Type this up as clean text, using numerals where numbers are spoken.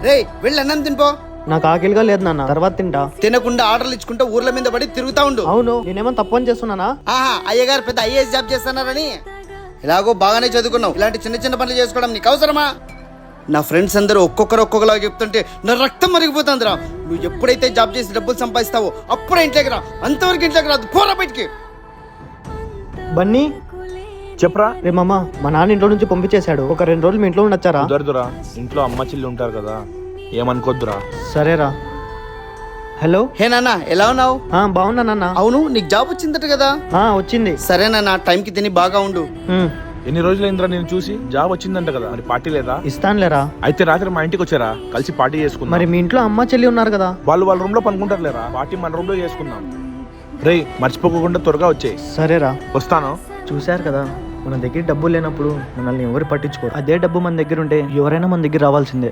రే వెళ్ళి అన్నం తినిపో. నాకు ఆకలిగా లేదు నాన్న, తర్వాత తింటా. తినకుండా ఆర్డర్లు ఇచ్చుకుంటే ఊర్ల మీద పడి తిరుగుతా ఉండు. అవును, నేనేమో తప్పు అని చేస్తున్నానా? ఆహా, అయ్యగారు పెద్ద ఐఏఎస్ జాబ్ చేస్తున్నారని. ఎలాగో బాగానే చదువుకున్నావు, ఇలాంటి చిన్న చిన్న పనులు చేసుకోవడం నీకు అవసరమా? నా ఫ్రెండ్స్ అందరూ ఒక్కొక్కలాగా చెప్తుంటే నా రక్తం మరిగిపోతుందిరా. నువ్వు ఎప్పుడైతే జాబ్ చేసి డబ్బులు సంపాదిస్తావో అప్పుడే ఇంట్లోకి రా, అంతవరకు ఇంట్లోకి రాదు, పోరా బయటికి. బన్నీ చెప్పరా. రే మామ, మా నాన్న ఇంట్లో నుంచి పంపించేశాడు. ఒక 2 రోజులు మీ ఇంట్లో ఉండొచ్చారా? కుదరదురా, ఇంట్లో అమ్మ చెల్లి ఉంటారు కదా, ఏమనుకోద్దురా. సరేరా. హలో. హే నాన్న, ఎలా ఉన్నావు? బాగున్నా నాన్న. అవును, నీకు జాబ్ వచ్చిందట కదా? వచ్చింది. సరే నాన్న, టైంకి తిని బాగా ఉండు. ఎన్ని రోజులైందిరా నేను చూసి? జాబ్ వచ్చిందంట కదా, మరి పార్టీ లేదా? ఇస్తానులేరా. అయితే రాత్రి మా ఇంటికి వచ్చారా, కలిసి పార్టీ చేసుకుందాం. మరి మీ ఇంట్లో అమ్మ చెల్లి ఉన్నారు కదా? వాళ్ళ రూమ్ లో పనుకుంటారు లేరా, పార్టీ మన రూమ్ లో చేసుకుందాం. రేయ్ మర్చిపోకుండా త్వరగా వచ్చేయి. సరేరా. వస్తాను. చూశారు కదా, మన దగ్గర డబ్బులు లేనప్పుడు మనల్ని ఎవరు పట్టించుకోరు. అదే డబ్బు మన దగ్గర ఉంటే ఎవరైనా మన దగ్గర రావాల్సిందే.